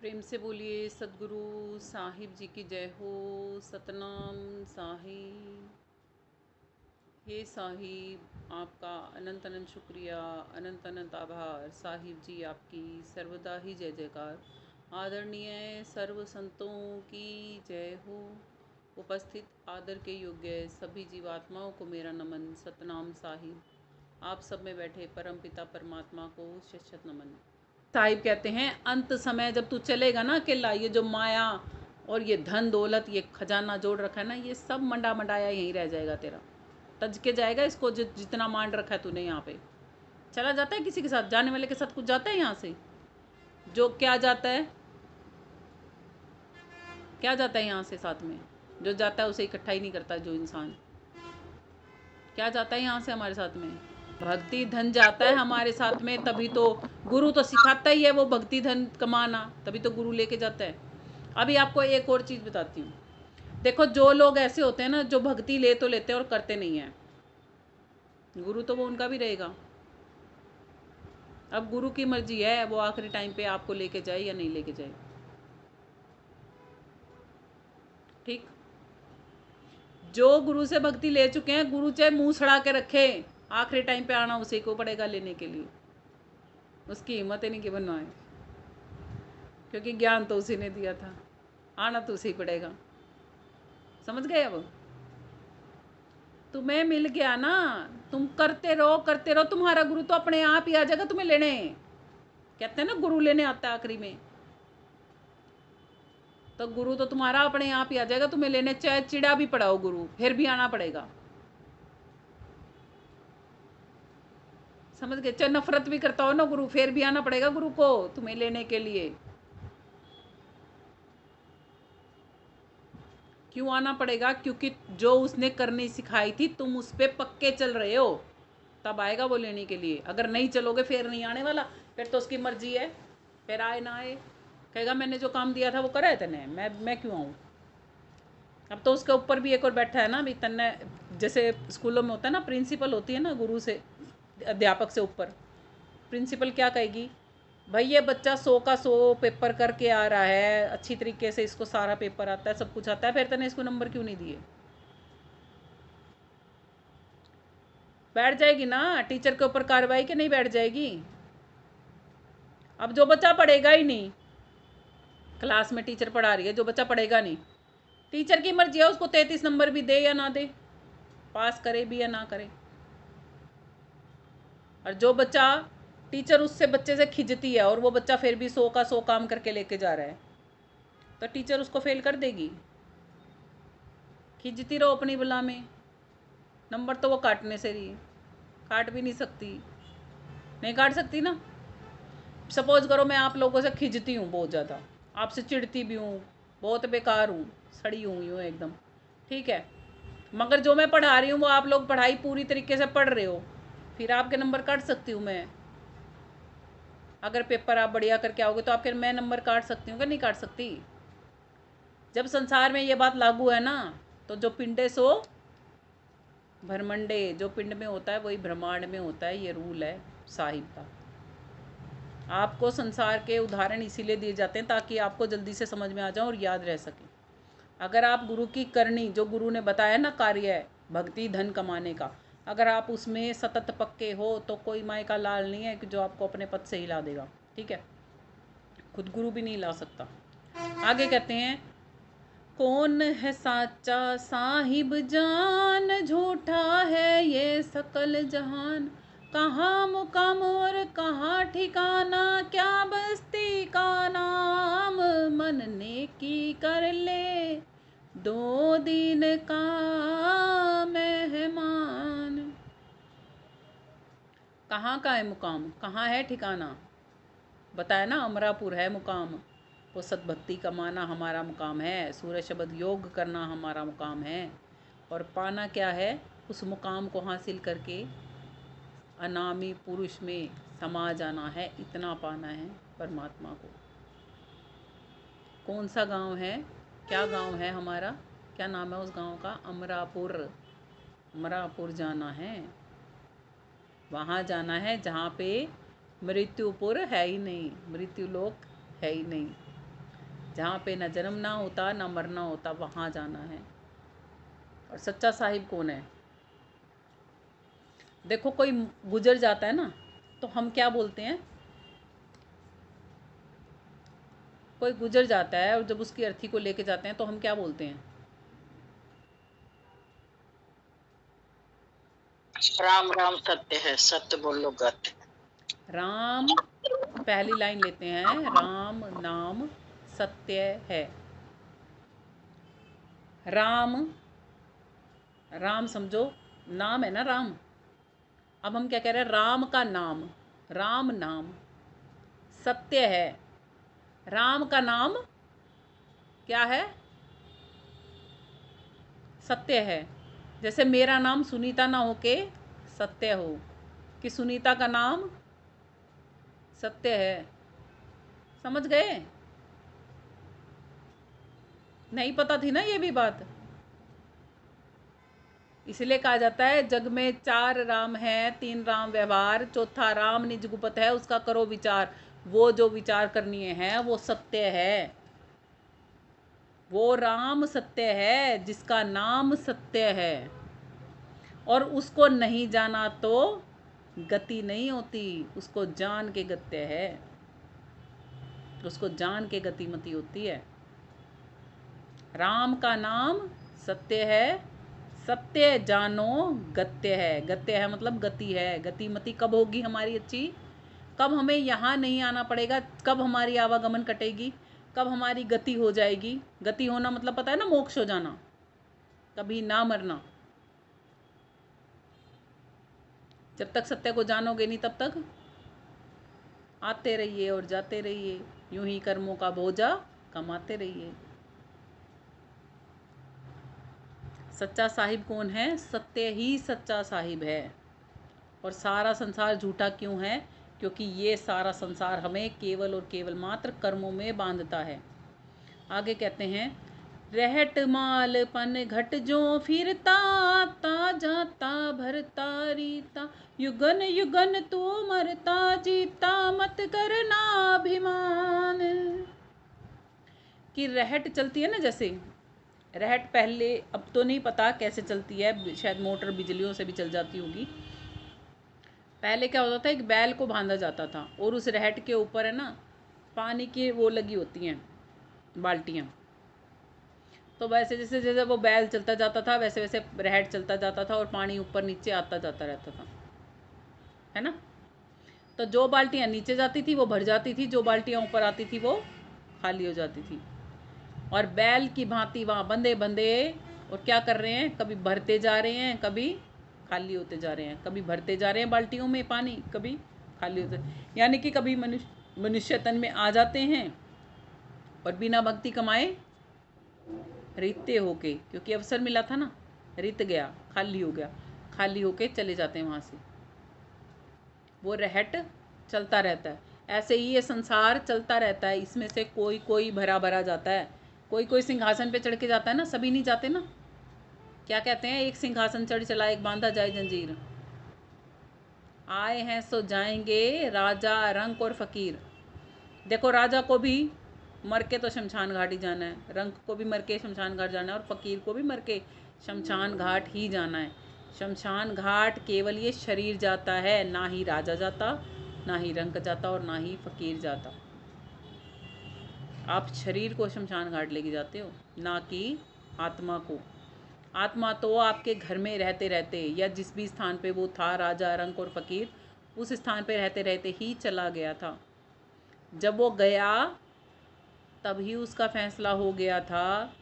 प्रेम से बोलिए सदगुरु साहिब जी की जय हो। सतनाम साहिब। हे साहिब, आपका अनंत अनंत शुक्रिया, अनंत अनंत आभार। साहिब जी आपकी सर्वदा ही जय जयकार। आदरणीय सर्व संतों की जय हो। उपस्थित आदर के योग्य सभी जीवात्माओं को मेरा नमन। सतनाम साहिब। आप सब में बैठे परमपिता परमात्मा को शत शत नमन। साहिब कहते हैं अंत समय जब तू चलेगा ना अकेला, ये जो माया और ये धन दौलत, ये खजाना जोड़ रखा है ना, ये सब मंडा मंडाया यहीं रह जाएगा तेरा। तज के जाएगा इसको, जितना मांड रखा है तूने यहाँ पे। चला जाता है किसी के साथ, जाने वाले के साथ कुछ जाता है यहाँ से? जो क्या जाता है, क्या जाता है यहाँ से साथ में? जो जाता है उसे इकट्ठा ही नहीं करता जो इंसान। क्या जाता है यहाँ से हमारे साथ में? भक्ति धन जाता है हमारे साथ में, तभी तो गुरु तो सिखाता ही है वो भक्ति धन कमाना, तभी तो गुरु लेके जाता है। अभी आपको एक और चीज़ बताती हूँ। देखो, जो लोग ऐसे होते हैं ना, जो भक्ति ले तो लेते हैं और करते नहीं हैं, गुरु तो वो उनका भी रहेगा। अब गुरु की मर्जी है वो आखिरी टाइम पे आपको लेके जाए या नहीं लेके जाए। ठीक। जो गुरु से भक्ति ले चुके हैं, गुरु चाहे मुंह सड़ा के रखे, आखिरी टाइम पे आना उसी को पड़ेगा लेने के लिए। उसकी हिम्मत ही नहीं कि बनवाए, क्योंकि ज्ञान तो उसी ने दिया था, आना तो उसी पड़ेगा। समझ गए? अब तुम्हें मिल गया ना, तुम करते रहो, तुम्हारा गुरु तो अपने आप ही आ जाएगा तुम्हें लेने। कहते हैं ना गुरु लेने आता है आखिरी में, तो गुरु तो तुम्हारा अपने आप ही आ जाएगा तुम्हें लेने, चाहे चिड़ा भी पड़ा हो गुरु, फिर भी आना पड़ेगा। समझ गए? चाहे नफरत भी करता हो ना गुरु, फिर भी आना पड़ेगा गुरु को तुम्हें लेने के लिए। क्यों आना पड़ेगा? क्योंकि जो उसने करनी सिखाई थी तुम उस पर पक्के चल रहे हो, तब आएगा वो लेने के लिए। अगर नहीं चलोगे फिर नहीं आने वाला, फिर तो उसकी मर्जी है, फिर आए ना आए। कहेगा मैंने जो काम दिया था वो करा है तने, मैं क्यों आऊँ? अब तो उसके ऊपर भी एक और बैठा है ना अभी तन्ने, जैसे स्कूलों में होता है ना, प्रिंसिपल होती है ना गुरु से, अध्यापक से ऊपर। प्रिंसिपल क्या कहेगी? भाई ये बच्चा 100 का 100 पेपर करके आ रहा है, अच्छी तरीके से इसको सारा पेपर आता है, सब कुछ आता है, फिर तने इसको नंबर क्यों नहीं दिए? बैठ जाएगी ना टीचर के ऊपर कार्रवाई, के नहीं बैठ जाएगी? अब जो बच्चा पढ़ेगा ही नहीं, क्लास में टीचर पढ़ा रही है, जो बच्चा पढ़ेगा नहीं, टीचर की मर्जी है उसको 33 नंबर भी दे या ना दे, पास करे भी या ना करे। और जो बच्चा, टीचर उससे बच्चे से खिंचती है और वो बच्चा फिर भी 100 का 100 काम करके लेके जा रहा है, तो टीचर उसको फेल कर देगी? खिंचती रहो अपनी बला में, नंबर तो वो काटने से रही है, काट भी नहीं सकती, नहीं काट सकती ना। सपोज करो मैं आप लोगों से खिंचती हूँ बहुत ज़्यादा, आपसे चिढ़ती भी हूँ, बहुत बेकार हूँ, सड़ी हुई हूँ एकदम, ठीक है, मगर जो मैं पढ़ा रही हूँ वो आप लोग पढ़ाई पूरी तरीके से पढ़ रहे हो, फिर आपके नंबर काट सकती हूँ मैं। अगर पेपर आप बढ़िया करके आओगे तो आपके मैं नंबर काट सकती हूँ कि नहीं काट सकती? जब संसार में ये बात लागू है ना, तो जो पिंडे सो ब्रह्मंडे, जो पिंड में होता है वही ब्रह्मांड में होता है, ये रूल है साहिब का। आपको संसार के उदाहरण इसीलिए दिए जाते हैं ताकि आपको जल्दी से समझ में आ जाए और याद रह सके। अगर आप गुरु की करनी, जो गुरु ने बताया ना कार्य है भक्ति धन कमाने का, अगर आप उसमें सतत पक्के हो तो कोई माई का लाल नहीं है कि जो आपको अपने पद से हिला देगा। ठीक है, खुद गुरु भी नहीं ला सकता। आगे कहते हैं, कौन है साचा साहिब जान, झूठा है ये सकल जहान, कहाँ मुकाम और कहाँ ठिकाना, क्या बस्ती का नाम, मन नेकी कर ले 2 दिन का मेहमान। कहाँ का है मुकाम, कहाँ है ठिकाना? बताया ना, अमरापुर है मुकाम, वो सद्भक्ति कमाना हमारा मुकाम है, सूर्य शब्द योग करना हमारा मुकाम है, और पाना क्या है? उस मुकाम को हासिल करके अनामी पुरुष में समा जाना है, इतना पाना है परमात्मा को। कौन सा गांव है, क्या गांव है हमारा, क्या नाम है उस गांव का? अमरापुर। अमरापुर जाना है, वहाँ जाना है जहाँ पे मृत्युपुर है ही नहीं, मृत्युलोक है ही नहीं। जहाँ पे न जन्मना होता ना मरना होता, वहाँ जाना है। और सच्चा साहिब कौन है? देखो कोई गुजर जाता है ना, तो हम क्या बोलते हैं? कोई गुजर जाता है और जब उसकी अर्थी को लेके जाते हैं तो हम क्या बोलते हैं? राम राम सत्य है, सत्य बोलो गत। राम, पहली लाइन लेते हैं, राम नाम सत्य है। राम, राम समझो, नाम है ना राम। अब हम क्या कह रहे हैं? राम का नाम, राम नाम सत्य है। राम का नाम क्या है? सत्य है। जैसे मेरा नाम सुनीता ना हो के सत्य हो, कि सुनीता का नाम सत्य है। समझ गए? नहीं पता थी ना ये भी बात? इसलिए कहा जाता है जग में 4 राम हैं, 3 राम व्यवहार, चौथा राम निज गुपत है, उसका करो विचार। वो जो विचार करनी है वो सत्य है। वो राम सत्य है जिसका नाम सत्य है। और उसको नहीं जाना तो गति नहीं होती, उसको जान के गत्य है, उसको जान के गतिमति होती है। राम का नाम सत्य है, सत्य जानो गत्य है। गत्य है मतलब गति है। गतिमति कब होगी हमारी अच्छी? कब हमें यहाँ नहीं आना पड़ेगा, कब हमारी आवागमन कटेगी, कब हमारी गति हो जाएगी। गति होना मतलब पता है ना, मोक्ष हो जाना, कभी ना मरना। जब तक सत्य को जानोगे नहीं तब तक आते रहिए और जाते रहिए, यूं ही कर्मों का बोझा कमाते रहिए। सच्चा साहिब कौन है? सत्य ही सच्चा साहिब है। और सारा संसार झूठा क्यों है? क्योंकि ये सारा संसार हमें केवल और केवल मात्र कर्मों में बांधता है। आगे कहते हैं, रहट माल पन घट जो फिरता, आता जाता भरता रीता, युगन युगन तू मरता जीता, मत करना अभिमान। कि रहट चलती है ना, जैसे रहट पहले, अब तो नहीं पता कैसे चलती है, शायद मोटर बिजलियों से भी चल जाती होगी। पहले क्या होता था, एक बैल को बांधा जाता था और उस रहट के ऊपर है ना पानी की वो लगी होती हैं बाल्टियाँ। तो वैसे जैसे जैसे वो बैल चलता जाता था वैसे वैसे रहट चलता जाता था और पानी ऊपर नीचे आता जाता रहता था, है ना। तो जो बाल्टियाँ नीचे जाती थी वो भर जाती थी, जो बाल्टियाँ ऊपर आती थी वो खाली हो जाती थी। और बैल की भांति वहाँ बंधे बंधे और क्या कर रहे हैं, कभी भरते जा रहे हैं, कभी खाली होते जा रहे हैं, कभी भरते जा रहे हैं बाल्टियों में पानी, कभी खाली होते, यानी कि कभी मनुष्य तन में आ जाते हैं और बिना भक्ति कमाए रित्ते होके, क्योंकि अवसर मिला था ना, रित गया, खाली हो गया, खाली होके चले जाते हैं वहाँ से। वो रहट चलता रहता है। ऐसे ही ये संसार चलता रहता है, इसमें से कोई कोई भरा भरा जाता है, कोई कोई सिंहासन पे चढ़ के जाता है ना, सभी नहीं जाते ना। क्या कहते हैं, एक सिंहासन चढ़ चला एक बांधा जाए जंजीर। आए हैं सो जाएंगे राजा रंक और फकीर। देखो राजा को भी मर के तो शमशान घाट ही जाना है, रंक को भी मर के शमशान घाट जाना है और फकीर को भी मर के शमशान घाट ही जाना है। शमशान घाट केवल ये शरीर जाता है, ना ही राजा जाता, ना ही रंक जाता और ना ही फकीर जाता। आप शरीर को शमशान घाट लेके जाते हो, ना कि आत्मा को। आत्मा तो आपके घर में रहते रहते या जिस भी स्थान पे वो था राजा रंक और फकीर, उस स्थान पे रहते रहते ही चला गया था। जब वो गया तभी उसका फैसला हो गया था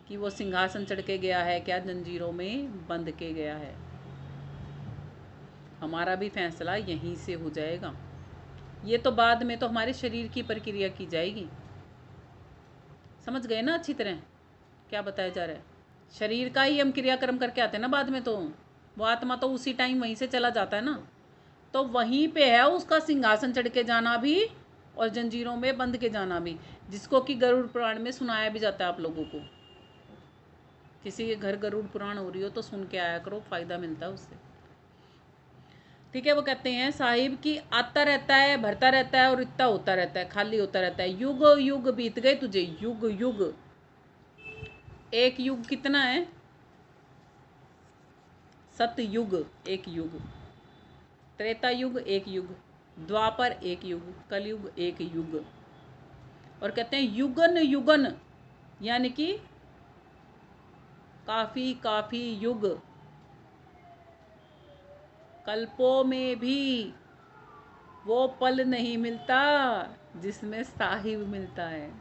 कि वो सिंहासन चढ़ के गया है क्या जंजीरों में बंध के गया है। हमारा भी फैसला यहीं से हो जाएगा। ये तो बाद में तो हमारे शरीर की प्रक्रिया की जाएगी। समझ गए ना अच्छी तरह क्या बताया जा रहा है? शरीर का ही हम क्रियाक्रम करके आते हैं ना बाद में, तो वो आत्मा तो उसी टाइम वहीं से चला जाता है ना। तो वहीं पे है उसका सिंहासन चढ़ के जाना भी और जंजीरों में बंध के जाना भी, जिसको कि गरुड़ पुराण में सुनाया भी जाता है। आप लोगों को किसी के घर गरुड़ पुराण हो रही हो तो सुन के आया करो, फायदा मिलता है उससे। ठीक है। वो कहते हैं साहिब कि आता रहता है, भरता रहता है और इतना होता रहता है, खाली होता रहता है। युग युग बीत गए तुझे, युग युग। एक युग कितना है? सतयुग एक युग, त्रेता युग एक युग, द्वापर एक युग, कलयुग एक युग। और कहते हैं युगन युगन, यानी कि काफी काफी युग, कल्पों में भी वो पल नहीं मिलता जिसमें साहिब मिलता है।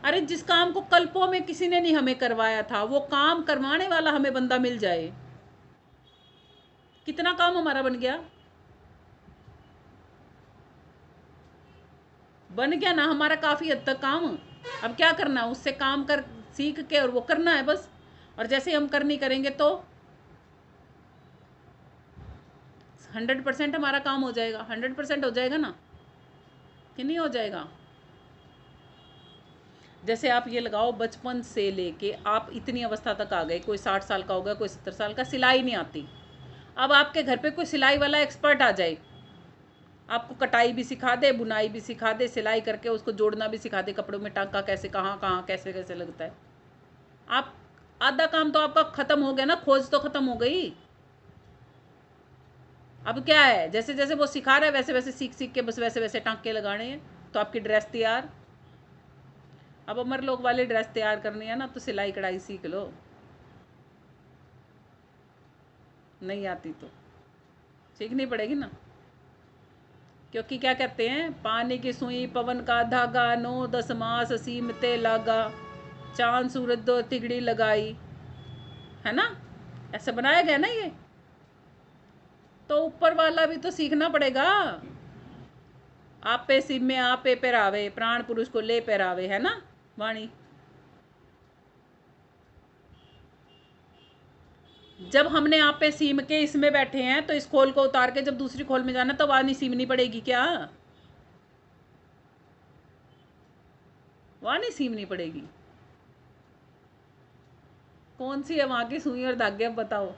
अरे जिस काम को कल्पों में किसी ने नहीं हमें करवाया था, वो काम करवाने वाला हमें बंदा मिल जाए, कितना काम हमारा बन गया। बन गया ना हमारा काफी हद तक काम। अब क्या करना है, उससे काम कर सीख के और वो करना है बस। और जैसे हम करनी करेंगे तो 100% हमारा काम हो जाएगा। 100% हो जाएगा ना, कि नहीं हो जाएगा। जैसे आप ये लगाओ, बचपन से लेके आप इतनी अवस्था तक आ गए, कोई 60 साल का होगा, कोई 70 साल का, सिलाई नहीं आती। अब आपके घर पे कोई सिलाई वाला एक्सपर्ट आ जाए, आपको कटाई भी सिखा दे, बुनाई भी सिखा दे, सिलाई करके उसको जोड़ना भी सिखा दे, कपड़ों में टांका कैसे, कहाँ कहाँ कैसे कैसे लगता है। आप आधा काम तो आपका खत्म हो गया ना, खोज तो खत्म हो गई। अब क्या है, जैसे जैसे वो सिखा रहा है वैसे वैसे सीख सीख के बस वैसे वैसे टांके लगाने हैं, तो आपकी ड्रेस तैयार। अब अमर लोग वाली ड्रेस तैयार करनी है ना, तो सिलाई कढ़ाई सीख लो। नहीं आती तो सीखनी पड़ेगी ना। क्योंकि क्या कहते हैं, पानी की सुई पवन का धागा, 9-10 मास सीमते लागा, चांद सूरज दो तिगड़ी लगाई, है ना। ऐसे बनाया गया ना ये, तो ऊपर वाला भी तो सीखना पड़ेगा। आपे सिम में आपे पहरावे, प्राण पुरुष को ले पहरावे, है ना वाणी। जब हमने आपे सीम के इसमें बैठे हैं, तो इस खोल को उतार के जब दूसरी खोल में जाना, तो वाणी सीमनी पड़ेगी क्या? वाणी सीमनी पड़ेगी। कौन सी है वहां की सुई और धागे, अब बताओ।